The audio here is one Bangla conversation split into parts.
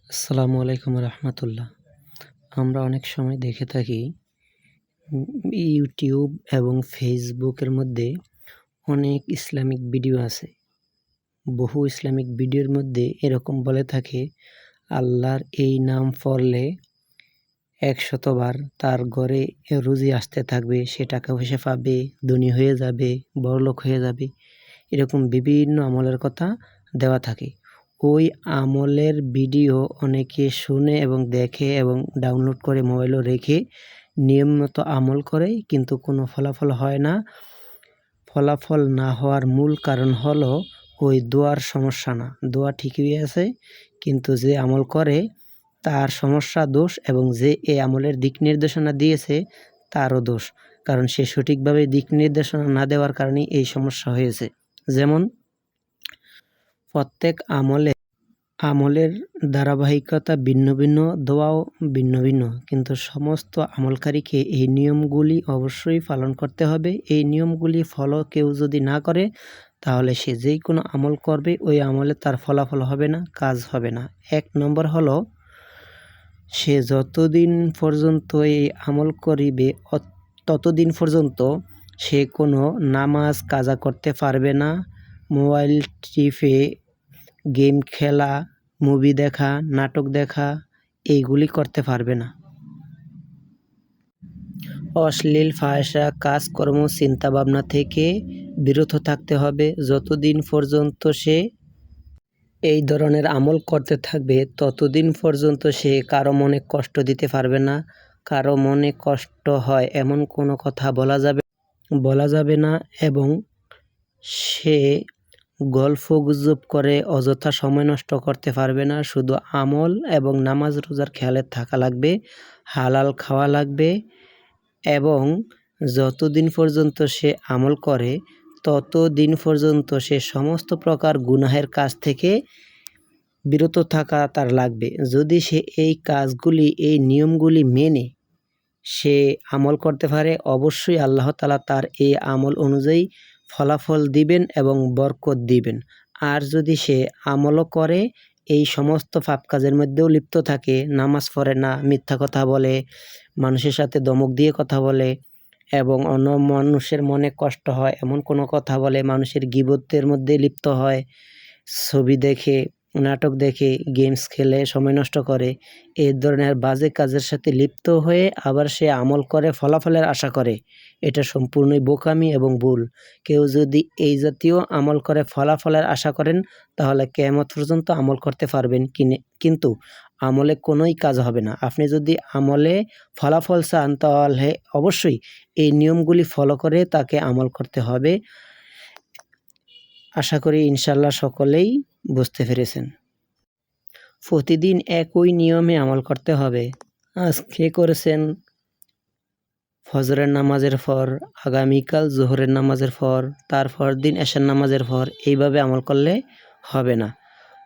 আসসালামু আলাইকুম রহমতুল্লাহ। আমরা অনেক সময় দেখে থাকি ইউটিউব এবং ফেসবুকের মধ্যে অনেক ইসলামিক ভিডিও আছে। বহু ইসলামিক ভিডিওর মধ্যে এরকম বলে থাকে, আল্লাহর এই নাম পড়লে 100 বার তার ঘরে রুজি আসতে থাকবে, সে টাকা পয়সা পাবে, ধনী হয়ে যাবে, বড়লোক হয়ে যাবে। এরকম বিভিন্ন আমলের কথা দেওয়া থাকে। ওই আমলের ভিডিও অনেকে শুনে এবং দেখে এবং ডাউনলোড করে মোবাইলও রেখে নিয়মিত আমল করে, কিন্তু কোনো ফলাফল হয় না। ফলাফল না হওয়ার মূল কারণ হলো ওই দোয়ার সমস্যা না। দোয়া ঠিকই আছে, কিন্তু যে আমল করে তার সমস্যা দোষ, এবং যে এই আমলের দিক নির্দেশনা দিয়েছে তারও দোষ, কারণ সে সঠিকভাবে দিক নির্দেশনা না দেওয়ার কারণেই এই সমস্যা হয়েছে। যেমন প্রত্যেক আমলের ধারাবাহিকতা ভিন্ন ভিন্ন, দোয়াও ভিন্ন ভিন্ন, কিন্তু সমস্ত আমলকারীকে এই নিয়মগুলি অবশ্যই পালন করতে হবে। এই নিয়মগুলি ফলো কেউ যদি না করে, তাহলে সে যেই কোনো আমল করবে ওই আমলে তার ফলাফল হবে না, কাজ হবে না। 1 নম্বর হলো, সে যতদিন পর্যন্ত এই আমল করিবে ততদিন পর্যন্ত সে কোনো নামাজ কাজা করতে পারবে না। মোবাইল টিপে গেম খেলা, মুভি দেখা, নাটক দেখা এইগুলি করতে পারবে না। অশ্লীল ফাহিশা কাজকর্ম চিন্তাভাবনা থেকে বিরত থাকতে হবে। যতদিন পর্যন্ত সে এই ধরনের আমল করতে থাকবে ততদিন পর্যন্ত সে কারো মনে কষ্ট দিতে পারবে না। কারো মনে কষ্ট হয় এমন কোনো কথা বলা যাবে না, এবং সে গল্পগুজব করে অযথা সময় নষ্ট করতে পারবে না। শুধু আমল এবং নামাজ রোজার খেয়ালে থাকা লাগবে, হালাল খাওয়া লাগবে, এবং যতদিন পর্যন্ত সে আমল করে ততদিন পর্যন্ত সে সমস্ত প্রকার গুনাহের কাজ থেকে বিরত থাকা তার লাগবে। যদি সে এই কাজগুলি, এই নিয়মগুলি মেনে সে আমল করতে পারে, অবশ্যই আল্লাহ তাআলা তার এই আমল অনুযায়ী ফলাফল দিবেন এবং বরকত দিবেন। আর যদি সে আমলও করে, এই সমস্ত পাপ কাজের মধ্যেও লিপ্ত থাকে, নামাজ পড়ে না, মিথ্যা কথা বলে, মানুষের সাথে ধমক দিয়ে কথা বলে, এবং অন্য মানুষের মনে কষ্ট হয় এমন কোনো কথা বলে, মানুষের গীবতের মধ্যে লিপ্ত হয়, ছবি দেখে, নাটক দেখে, গেমস খেলে সময় নষ্ট করে, এই ধরনের বাজে কাজের সাথে লিপ্ত হয়ে আবার সে আমল করে ফলাফলের আশা করে, এটা সম্পূর্ণই বোকামি এবং ভুল। কেউ যদি এই জাতীয় আমল করে ফলাফলের আশা করেন, তাহলে কিয়ামত পর্যন্ত আমল করতে পারবেন কিন্তু আমলে কোনোই কাজ হবে না। আপনি যদি আমলে ফলাফল চান, তাহলে অবশ্যই এই নিয়মগুলি ফলো করে তাকে আমল করতে হবে। আশা করি ইনশাআল্লাহ সকলেই বুঝতে পেরেছেন। প্রতিদিন একই নিয়মে আমল করতে হবে। আজকে করেছেন ফজরের নামাজের পর, আগামীকাল জোহরের নামাজের পর, তারপর দিন এশার নামাজের পর, এইভাবে আমল করলে হবে না।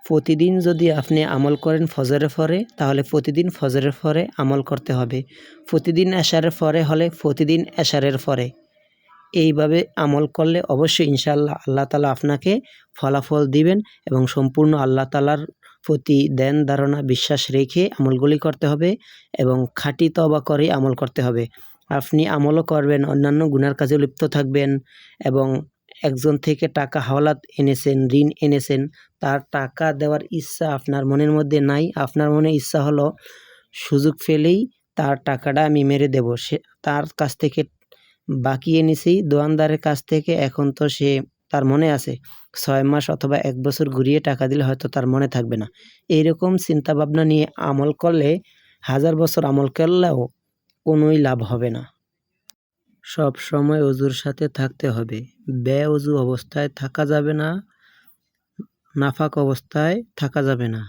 প্রতিদিন যদি আপনি আমল করেন ফজরের পরে, তাহলে প্রতিদিন ফজরের পরে আমল করতে হবে। প্রতিদিন এশারের পরে হলে প্রতিদিন এশারের পরে। এইভাবে আমল করলে অবশ্যই ইনশাআল্লাহ আল্লাহ তাআলা আপনাকে ফলাফল দিবেন, এবং সম্পূর্ণ আল্লাহ তাআলার প্রতি ধ্যান ধারণা বিশ্বাস রেখে আমলগুলি করতে হবে, এবং খাঁটি তওবা করে আমল করতে হবে। আপনি আমলও করবেন, অন্যান্য গুনার কাজে লিপ্ত থাকবেন, এবং একজন থেকে টাকা হাওলাত এনেছেন, ঋণ এনেছেন, তার টাকা দেওয়ার ইচ্ছা আপনার মনের মধ্যে নাই। আপনার মনে ইচ্ছা হলো সুযোগ পেলেই তার টাকাটা আমি মেরে দেব। সে তার কাছ থেকে বাকি এনেছি দোয়ানদারের কাছ থেকে, এখন তো সে তার মনে আছে 6 মাস অথবা 1 বছর ঘুরিয়ে টাকা দিলে হয়তো তার মনে থাকবে না। এইরকম চিন্তাভাবনা নিয়ে আমল করলে 1000 বছর আমল করলেও কোনোই লাভ হবে না। সব সময় ওযুর সাথে থাকতে হবে। বেওযু অবস্থায় থাকা যাবে না, নাপাক অবস্থায় থাকা যাবে না।